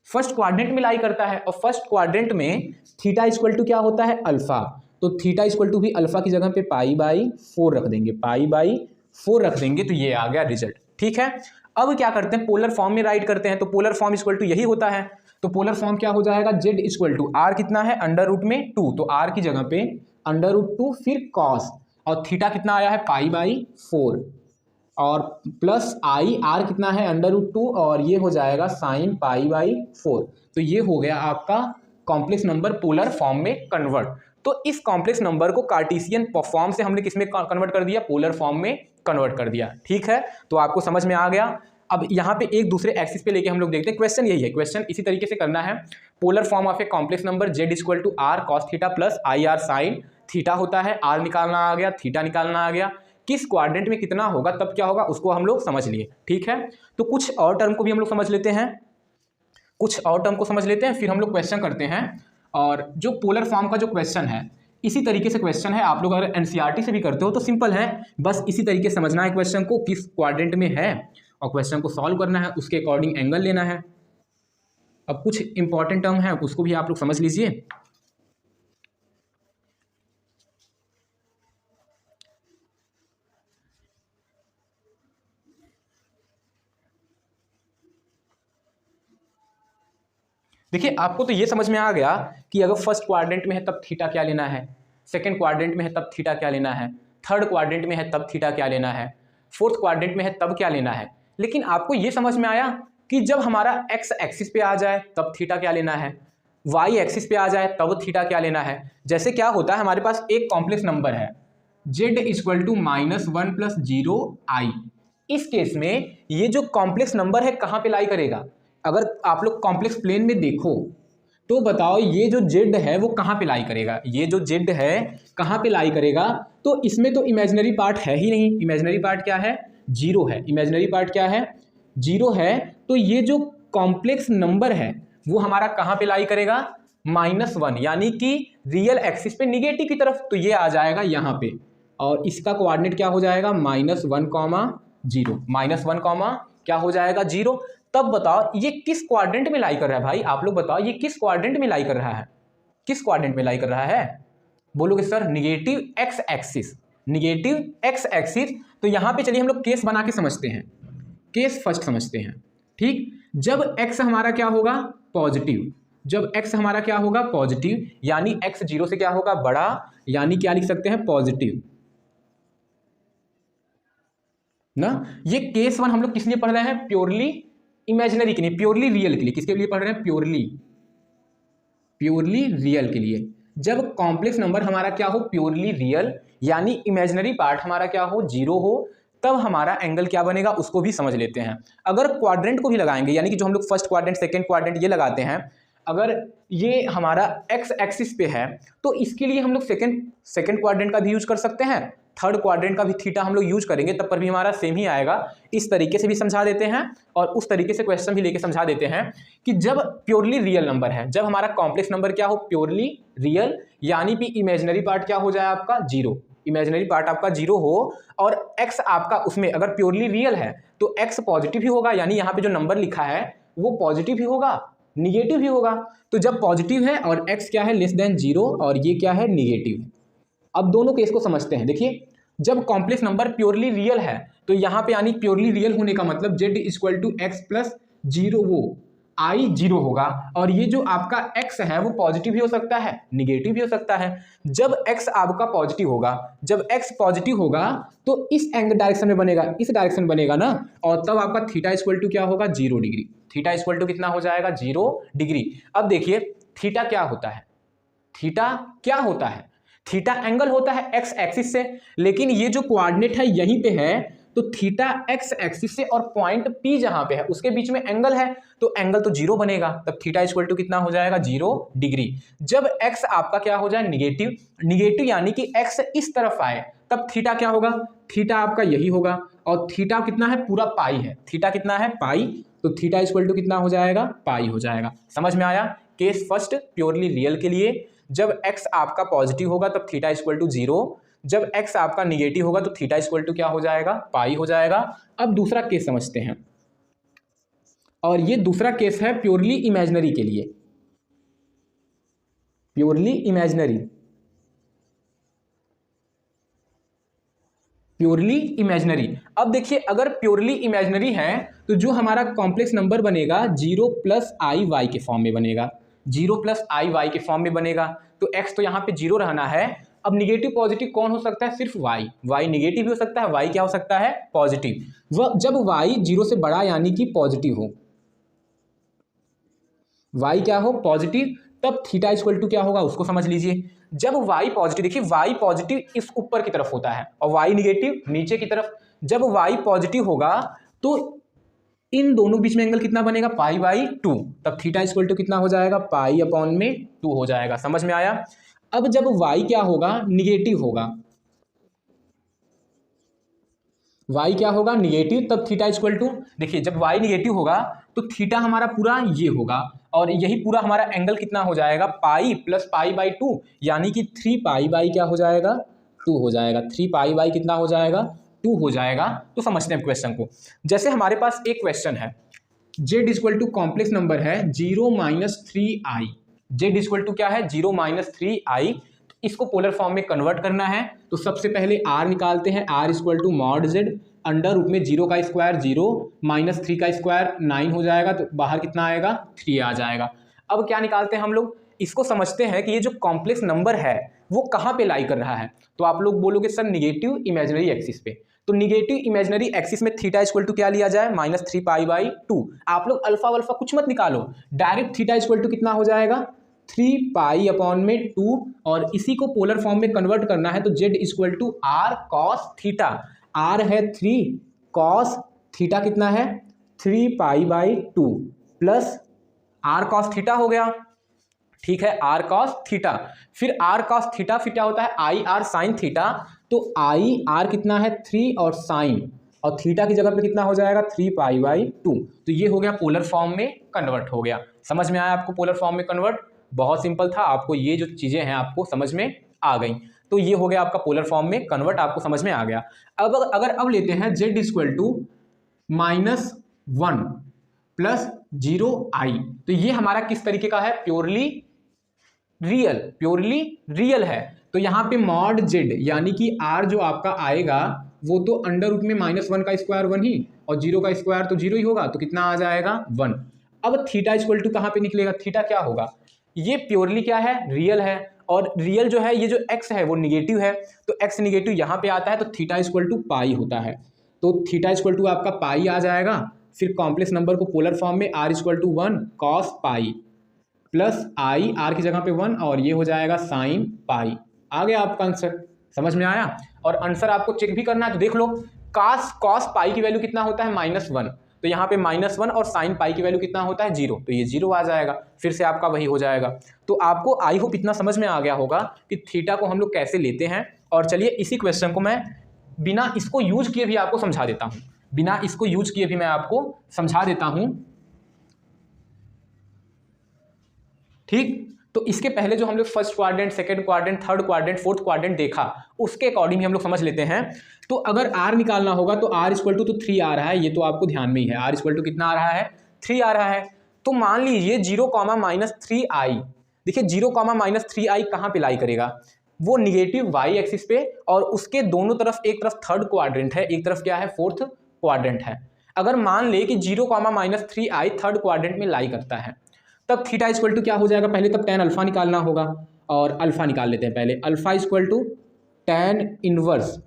Speaker 1: first quadrant में लाई करता है। और फर्स्ट क्वाड्रेंट में थीटा इक्वल टू क्या होता है, अल्फा। तो थीटा इक्वल टू भी अल्फा की जगह पे पाई बाई 4 रख देंगे, पाई बाई 4 रख देंगे, तो ये आ गया रिजल्ट। ठीक है, अब क्या करते हैं, पोलर फॉर्म में राइट करते हैं। तो पोलर फॉर्म इक्वल टू यही होता है। तो पोलर फॉर्म क्या हो जाएगा, जेड इक्वल टू आर कितना है, अंडर रूट में 2, तो आर की जगह पे अंडर रूट 2 फिर कॉस, और थीटा कितना आया है, पाई बाई 4, और प्लस आई, आर कितना है, अंडर रूट 2, और ये हो जाएगा साइन पाई बाई 4। तो ये हो गया आपका कॉम्प्लेक्स नंबर पोलर फॉर्म में कन्वर्ट। तो इस कॉम्प्लेक्स नंबर को कार्टेशियन फॉर्म से हमने किसमें कन्वर्ट कर दिया, पोलर फॉर्म में कन्वर्ट कर दिया। ठीक है, तो आपको समझ में आ गया। अब यहाँ पे एक दूसरे एक्सिस पे लेके हम लोग देखते हैं। क्वेश्चन यही है, क्वेश्चन इसी तरीके से करना है। Polar form of a complex number z equal to r cos theta plus i r sine theta होता है। आर निकालना आ गया, थीटा निकालना आ गया, किस क्वाड्रेंट में कितना होगा तब क्या होगा उसको हम लोग समझ लिए। ठीक है, तो कुछ और टर्म को भी हम लोग समझ लेते हैं, कुछ और टर्म को समझ लेते हैं, फिर हम लोग क्वेश्चन करते हैं। और जो पोलर फॉर्म का जो क्वेश्चन है इसी तरीके से क्वेश्चन है। आप लोग अगर एनसीईआरटी से भी करते हो तो सिंपल है, बस इसी तरीके से समझना है क्वेश्चन को, किस क्वाड्रेंट में है और क्वेश्चन को सॉल्व करना है, उसके अकॉर्डिंग एंगल लेना है। अब कुछ इंपॉर्टेंट टर्म है उसको भी आप लोग समझ लीजिए। देखिए आपको तो ये समझ में आ गया कि अगर फर्स्ट क्वाड्रेंट में है तब थीटा क्या लेना है, सेकंड क्वाड्रेंट में है तब थीटा क्या लेना है, थर्ड क्वाड्रेंट में है तब थीटा क्या लेना है, फोर्थ क्वाड्रेंट में है तब क्या लेना है। लेकिन आपको ये समझ में आया कि जब हमारा एक्स एक्सिस पे आ जाए तब थीटा क्या लेना है, वाई एक्सिस पे आ जाए तब थीटा क्या लेना है। जैसे क्या होता है, हमारे पास एक कॉम्प्लेक्स नंबर है z इक्वल टू -1 + 0 i। इस केस में ये जो कॉम्प्लेक्स नंबर है कहाँ पे लाई करेगा, अगर आप लोग कॉम्प्लेक्स प्लेन में देखो तो बताओ ये जो z है वो कहाँ पे लाई करेगा, ये जो z है कहाँ पे लाई करेगा। तो इसमें तो इमेजिनरी पार्ट है ही नहीं, इमेजिनरी पार्ट क्या है, 0 है, इमेजिनरी पार्ट क्या है, 0 है। तो ये जो कॉम्प्लेक्स नंबर है वो हमारा कहाँ पे लाई करेगा, -1, यानी कि रियल एक्सिस पे निगेटिव की तरफ। तो ये आ जाएगा यहाँ पे और इसका कोऑर्डिनेट क्या हो जाएगा, -1, -1, क्या हो जाएगा 0। तब बताओ ये किस क्वाड्रेंट में लाई कर रहा है भाई, आप लोग बताओ ये किस क्वाड्रेंट में लाई कर रहा है, किस क्वाड्रेंट में लाई कर रहा है। बोलोगे sir negative x axis, negative x axis. तो यहां पे चलिए हम लोग केस बना के समझते हैं, केस फर्स्ट समझते हैं। ठीक, जब एक्स हमारा क्या होगा, पॉजिटिव, जब एक्स हमारा क्या होगा पॉजिटिव, यानी एक्स 0 से क्या होगा बड़ा, यानी क्या लिख सकते हैं पॉजिटिव ना। ये केस 1 हम लोग किस लिए पढ़ रहे हैं, प्योरली इमेजिनरी के लिए, प्योरली रियल के लिए। किसके लिए पढ़ रहे हैं, प्योरली, प्योरली रियल के लिए। जब कॉम्प्लेक्स नंबर हमारा क्या हो, प्योरली रियल, यानी इमेजिनरी पार्ट हमारा क्या हो, 0 हो, तब हमारा एंगल क्या बनेगा उसको भी समझ लेते हैं। अगर क्वाड्रेंट को भी लगाएंगे, यानी कि जो हम लोग फर्स्ट क्वाड्रेंट सेकंड क्वाड्रेंट ये लगाते हैं, अगर ये हमारा एक्स एक्सिस पे है तो इसके लिए हम लोग सेकंड क्वाड्रेंट का भी यूज कर सकते हैं, थर्ड क्वाड्रेंट का भी थीटा हम लोग यूज करेंगे, तब पर भी हमारा सेम ही आएगा। इस तरीके से भी समझा देते हैं और उस तरीके से क्वेश्चन भी लेके समझा देते हैं कि जब प्योरली रियल नंबर है, जब हमारा कॉम्प्लेक्स नंबर क्या हो, प्योरली रियल, यानी कि इमेजिनरी पार्ट क्या हो जाए आपका 0, इमेजिनरी पार्ट आपका 0 हो और x आपका उसमें अगर प्योरली रियल है तो x पॉजिटिव ही होगा, यानी यहाँ पे जो नंबर लिखा है वो पॉजिटिव ही होगा, निगेटिव ही होगा। तो जब पॉजिटिव है और x क्या है लेस देन 0 और ये क्या है निगेटिव। अब दोनों केस को समझते हैं। देखिए जब कॉम्प्लेक्स नंबर प्योरली रियल है तो यहाँ पे यानी प्योरली रियल होने का मतलब z equal to x plus 0, वो i 0 होगा और ये जो आपका x है वो पॉजिटिव भी हो सकता है, निगेटिव भी हो सकता है। जब x आपका पॉजिटिव होगा, जब x पॉजिटिव होगा तो इस एंगल डायरेक्शन में बनेगा, इस डायरेक्शन बनेगा ना, और तब आपका थीटा इक्वल टू क्या होगा 0 डिग्री, थीटा इक्वल टू कितना हो जाएगा 0 डिग्री। अब देखिए थीटा क्या होता है, थीटा क्या होता है, थीटा एंगल होता है एक्स एक्सिस से, लेकिन ये जो कोऑर्डिनेट है यहीं पे है तो थीटा एक्स एक्सिस से और पॉइंट P जहां पे है उसके बीच में एंगल है, तो एंगल तो 0 बनेगा, तब थीटा इक्वल टू कितना हो जाएगा 0 डिग्री। जब x आपका क्या हो जाए निगेटिव, निगेटिव यानी कि x इस तरफ आए तब थीटा क्या होगा, थीटा आपका यही होगा और थीटा कितना है पूरा पाई है, थीटा कितना है पाई, तो थीटा इक्वल टू कितना हो जाएगा पाई हो जाएगा। समझ में आया। केस फर्स्ट प्योरली रियल के लिए जब x आपका पॉजिटिव होगा तब थीटा इक्वल टू 0, जब x आपका निगेटिव होगा तो थीटा इक्वल टू क्या हो जाएगा पाई हो जाएगा। अब दूसरा केस समझते हैं और ये दूसरा केस है प्योरली इमेजिनरी के लिए, प्योरली इमेजिनरी, प्योरली इमेजिनरी। अब देखिए अगर प्योरली इमेजिनरी है तो जो हमारा कॉम्प्लेक्स नंबर बनेगा 0 + i y के फॉर्म में बनेगा, 0 + i y के फॉर्म में बनेगा। तो x तो यहाँ पे 0 रहना है। अब निगेटिव पॉजिटिव कौन हो सकता है, सिर्फ y निगेटिव भी हो सकता है, y क्या हो सकता है पॉजिटिव। वह जब y 0 से बड़ा यानी कि पॉजिटिव हो, y क्या हो पॉजिटिव, तब थीटा इक्वल टू क्या होगा उसको समझ लीजिए। जब y पॉजिटिव, देखिए y पॉजिटिव इस ऊपर की तरफ होता है और y निगेटिव नीचे की तरफ। जब y पॉजिटिव होगा तो इन दोनों बीच में एंगल कितना बनेगा, π/2, तब थीटा इक्वल टू कितना हो जाएगा, π/2 हो जाएगा। समझ में आया। अब जब y क्या होगा, निगेटिव होगा, y क्या होगा, निगेटिव, तब थीटा इक्वल टू, देखिए जब y निगेटिव होगा तो थीटा हमारा पूरा ये होगा और यही पूरा हमारा एंगल कितना हो जाएगा, पाई प्लस π/2, यानी कि 3π/ क्या हो जाएगा, 2 हो जाएगा। 3π/ कितना हो जाएगा, 2 हो जाएगा। तो समझते हैं क्वेश्चन को। जैसे हमारे पास एक क्वेश्चन है, z equal to complex number है 0 - 3i, z इक्वल टू क्या है, 0 - 3i। इसको पोलर फॉर्म में कन्वर्ट करना है तो सबसे पहले r निकालते हैं, r equal to mod z, under root में 0 का स्क्वायर 0 माइनस 3 का स्क्वायर 9 हो जाएगा, तो बाहर कितना आएगा, 3 आ जाएगा। अब क्या निकालते हैं हम लोग, इसको समझते हैं कि ये जो कॉम्प्लेक्स नंबर है वो कहाँ पे लाई कर रहा है। तो आप लोग बोलोगे सर निगेटिव इमेजिनरी एक्सिस पे। तो निगेटिव इमेजिनरी एक्सिस में थीटा इक्वल टू क्या लिया जाए, -3π/2। आप लोग अल्फा वल्फा कुछ मत निकालो, डायरेक्ट थीटा इक्वल टू कितना हो जाएगा, 3π/2। और इसी को पोलर फॉर्म में कन्वर्ट करना है तो z equal to r cos theta, r है 3, cos थीटा कितना है 3π/2 प्लस r cos थीटा हो गया, ठीक है, r cos थीटा। फिर r cos थीटा फिर क्या होता है, i r sin थीटा। तो i r कितना है 3 और sin, और थीटा की जगह पे कितना हो जाएगा 3π/2। तो ये हो गया पोलर फॉर्म में कन्वर्ट हो गया। समझ में आया आपको पोलर फॉर्म में कन्वर्ट, बहुत सिंपल था, आपको ये जो चीजें हैं आपको समझ में आ गई। तो ये हो गया आपका पोलर फॉर्म में कन्वर्ट, आपको समझ में आ गया। अब लेते हैं z equal to -1 plus 0i। तो ये हमारा किस तरीके का है, प्योरली रियल है। तो यहाँ पे मॉड z यानी कि r जो आपका आएगा वो तो अंडर रूट में -1 का स्क्वायर 1 ही, और 0 का स्क्वायर तो 0 ही होगा, तो कितना आ जाएगा 1। अब थीटा इक्वल टू कहाँ पे निकलेगा, थीटा क्या होगा, ये प्योरली क्या है, रियल है, और रियल जो है ये जो x है वो निगेटिव है, तो x निगेटिव यहाँ पे आता है तो थीटा इक्वल टू पाई होता है। तो थीटा इक्वल टू आपका पाई आ जाएगा। फिर कॉम्प्लेक्स नंबर को पोलर फॉर्म में r equal to 1 cos pi plus i, r की जगह पे 1, और ये हो जाएगा sin पाई। आ गया आपका आंसर, समझ में आया। और आंसर आपको चेक भी करना है तो देख लो, cos पाई की वैल्यू कितना होता है -1, तो यहाँ पे -1, और sin पाई की वैल्यू कितना होता है 0, तो ये 0 आ जाएगा। फिर से आपका वही हो जाएगा। तो आपको आई होप इतना समझ में आ गया होगा कि थीटा को हम लोग कैसे लेते हैं। और चलिए इसी क्वेश्चन को मैं बिना इसको यूज किए भी आपको समझा देता हूँ, बिना इसको यूज किए भी मैं आपको समझा देता हूँ, ठीक। तो इसके पहले जो हम लोग first quadrant, second quadrant, third quadrant, fourth quadrant देखा, उसके अकॉर्डिंग ही हम लोग समझ लेते हैं। तो अगर r निकालना होगा तो r इक्वल टू तो 3 आ रहा है, ये तो आपको ध्यान में ही है, r इक्वल टू कितना आ रहा है, 3 आ रहा है। तो मान लीजिए 0, -3i, देखिए 0, -3i कहाँ पे लाई करेगा, वो निगेटिव y एक्सिस पे, और उसके दोनों तरफ, एक तरफ थर्ड क्वाड्रेंट है, एक तरफ क्या है, फोर्थ क्वाड्रेंट है। अगर मान ले कि 0, -3i थर्ड क्वाड्रेंट में लाई करता है, तब थीटा इक्वल टू क्या हो जाएगा, पहले तब tan अल्फा निकालना होगा, और अल्फा निकाल लेते हैं पहले। Alpha equal to tan inverse,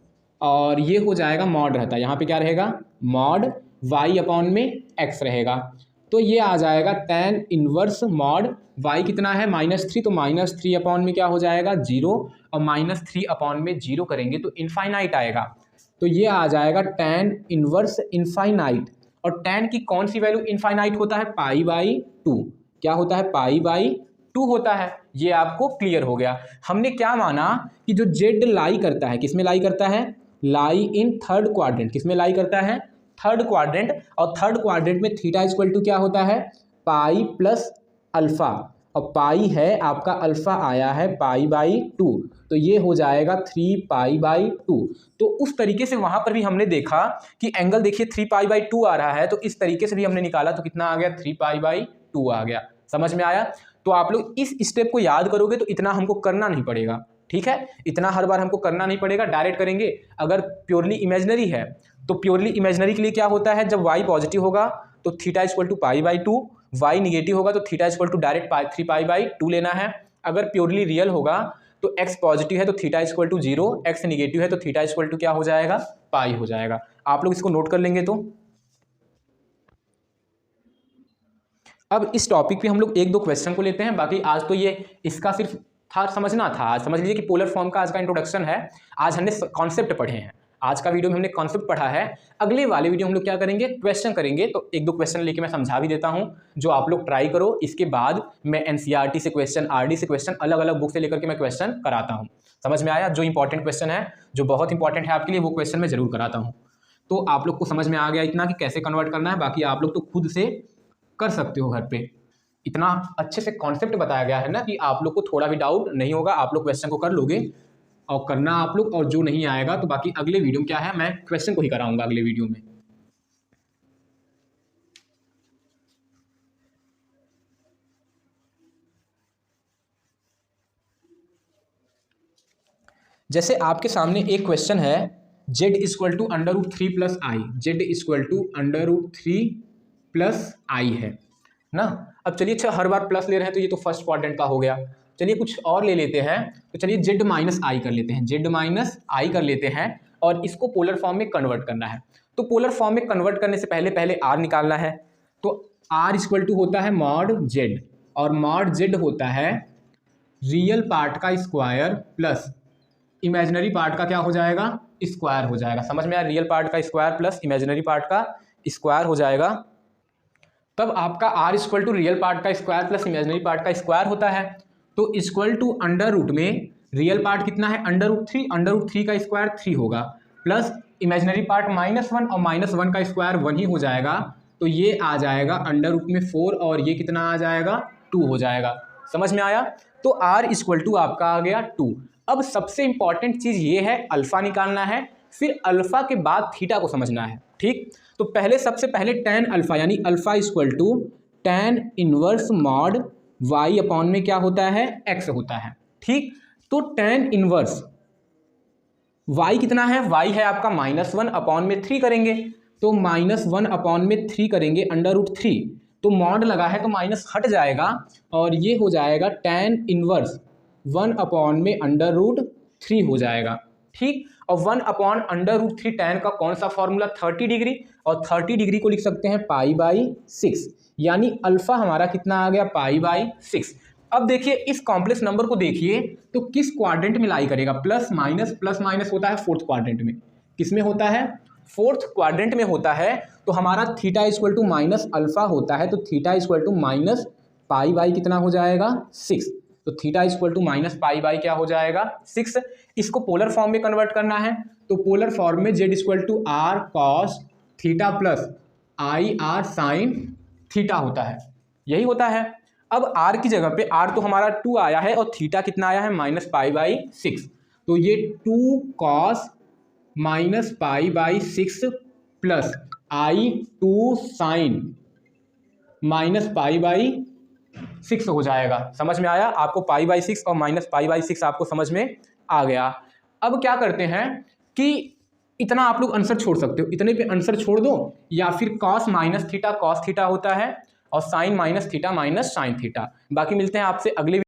Speaker 1: और ये हो जाएगा मॉड रहता है, यहाँ पे क्या रहेगा, मॉड y/में x रहेगा। तो ये आ जाएगा tan इनवर्स मॉड y कितना है -3, तो -3 में क्या हो जाएगा 0, और -3 में 0 करेंगे तो इनफाइनाइट आएगा। तो ये आ जाएगा tan इनवर्स इनफाइनाइट। और tan की कौन सी वैल्यू इनफाइनाइट होता है, π/2, क्या होता है, π/2 होता है। ये आपको क्लियर हो गया। हमने क्या माना कि जो z लाई करता है, किसमें लाई करता है, लाई इन थर्ड क्वाड्रेंट, किसमें लाई करता है, थर्ड क्वाड्रेंट। और थर्ड क्वाड्रेंट में थीटा इक्वल टू क्या होता है, पाई प्लस अल्फा, और पाई है आपका, अल्फा आया है π/2, तो ये हो जाएगा 3π/2। तो उस तरीके से वहां पर भी हमने देखा कि एंगल देखिए 3π/2 आ रहा है, तो इस तरीके से भी हमने निकाला तो कितना आ गया, 3π/2 आ गया। समझ में आया। तो आप लोग इस स्टेप को याद करोगे तो इतना हमको करना नहीं पड़ेगा, ठीक है, इतना हर बार हमको करना नहीं पड़ेगा, डायरेक्ट करेंगे। अगर प्योरली इमेजिनरी है तो प्योरली इमेजिनरी के लिए क्या होता है, जब y पॉजिटिव होगा तो theta equal to π/2, y negative होगा तो थीटा इक्वल टू डायरेक्ट 3π/2 लेना है। अगर प्योरली रियल होगा तो x पॉजिटिव है तो theta equal to 0, x negative है तो थीटा इक्वल टू क्या हो जाएगा, पाई हो जाएगा। आप लोग इसको नोट कर लेंगे। तो अब इस टॉपिक पे हम लोग 1-2 क्वेश्चन को लेते हैं, बाकी आज तो ये इसका सिर्फ था, समझना था। आज समझ लीजिए कि पोलर फॉर्म का आज का इंट्रोडक्शन है। आज हमने कॉन्सेप्ट पढ़े हैं, आज का वीडियो में हमने कॉन्सेप्ट पढ़ा है। अगले वाले वीडियो हम लोग क्या करेंगे, क्वेश्चन करेंगे। तो एक दो क्वेश्चन लेके मैं समझा भी देता हूं, जो आप लोग ट्राई करो। इसके बाद मैं एनसीईआरटी से क्वेश्चन, आरडी से क्वेश्चन, अलग अलग बुक से लेकर के मैं क्वेश्चन कराता हूं। समझ में आया? जो इंपॉर्टेंट क्वेश्चन है, जो बहुत इंपॉर्टेंट है आपके लिए, वो क्वेश्चन मैं जरूर कराता हूँ। तो आप लोग को समझ में आ गया इतना कि कैसे कन्वर्ट करना है। बाकी आप लोग तो खुद से कर सकते हो घर पे। इतना अच्छे से कॉन्सेप्ट बताया गया है ना कि आप लोग को थोड़ा भी डाउट नहीं होगा। आप लोग क्वेश्चन को कर लोगे और करना आप लोग, और जो नहीं आएगा तो बाकी अगले वीडियो में क्या है, मैं क्वेश्चन को ही कराऊंगा अगले वीडियो में। जैसे आपके सामने एक क्वेश्चन है, z equal to √3 plus I, z equal to √3 plus I है ना। अब चलिए, अच्छा हर बार प्लस ले रहे हैं तो ये तो फर्स्ट क्वाड्रेंट का हो गया। चलिए कुछ और ले लेते हैं, तो चलिए z माइनस आई कर लेते हैं, z माइनस आई कर लेते हैं, और इसको पोलर फॉर्म में कन्वर्ट करना है। तो पोलर फॉर्म में कन्वर्ट करने से पहले पहले r निकालना है। तो r इक्वल टू होता है मॉड z, और मॉड z होता है रियल पार्ट का स्क्वायर प्लस इमेजिनरी पार्ट का क्या हो जाएगा, स्क्वायर हो जाएगा। समझ में आया? रियल पार्ट का स्क्वायर प्लस इमेजिनरी पार्ट का स्क्वायर हो जाएगा। तब आपका r equal to real part का स्क्वायर प्लस इमेजिनरी पार्ट का स्क्वायर होता है। तो इक्वल टू अंडर रूट में रियल पार्ट कितना है, √3, √3 का स्क्वायर 3 होगा, प्लस इमेजिनरी पार्ट -1, और -1 का स्क्वायर 1 ही हो जाएगा। तो ये आ जाएगा अंडर रूट में 4, और ये कितना आ जाएगा, 2 हो जाएगा। समझ में आया? तो r इक्वल टू आपका आ गया 2। अब सबसे इंपॉर्टेंट चीज़ ये है, अल्फा निकालना है, फिर अल्फा के बाद थीटा को समझना है। ठीक, तो पहले सबसे पहले tan अल्फा, यानी alpha equal to tan inverse mod y upon में क्या होता है, x होता है। ठीक, तो tan इनवर्स y कितना है, y है आपका -1 अपॉन में 3 करेंगे, तो -1 अपॉन में 3 करेंगे √3, तो मॉड लगा है तो माइनस हट जाएगा, और ये हो जाएगा tan इनवर्स 1 अपॉन में √3 हो जाएगा। ठीक, और 1 अपॉन √3 tan का कौन सा फॉर्मूला, 30 डिग्री, और 30 डिग्री को लिख सकते हैं π/6, यानी अल्फा हमारा कितना आ गया, π/6। अब देखिए इस कॉम्प्लेक्स नंबर को देखिए तो किस क्वाड्रेंट में लाई करेगा, प्लस माइनस होता है फोर्थ क्वाड्रेंट में। किस में होता है, फोर्थ क्वाड्रेंट में होता है। तो हमारा theta equal to minus alpha होता है, तो थीटा इक्वल टू माइनस π/, कितना हो जाएगा, 6। तो थीटा इक्वल टू माइनस π/, क्या हो जाएगा, 6। इसको पोलर फॉर्म में कन्वर्ट करना है, तो पोलर फॉर्म में z equal to r cos theta plus i r sin theta होता है, यही होता है। अब r की जगह पे r तो हमारा 2 आया है, और थीटा कितना आया है, -π/6। तो ये 2 cos -π/6 प्लस i2 sin -π/6 हो जाएगा। समझ में आया आपको? π/6 और -π/6 आपको समझ में आ गया। अब क्या करते हैं कि इतना आप लोग आंसर छोड़ सकते हो, इतने पे आंसर छोड़ दो, या फिर cos -θ cos थीटा होता है, और sin -θ sin थीटा। बाकी मिलते हैं आपसे अगले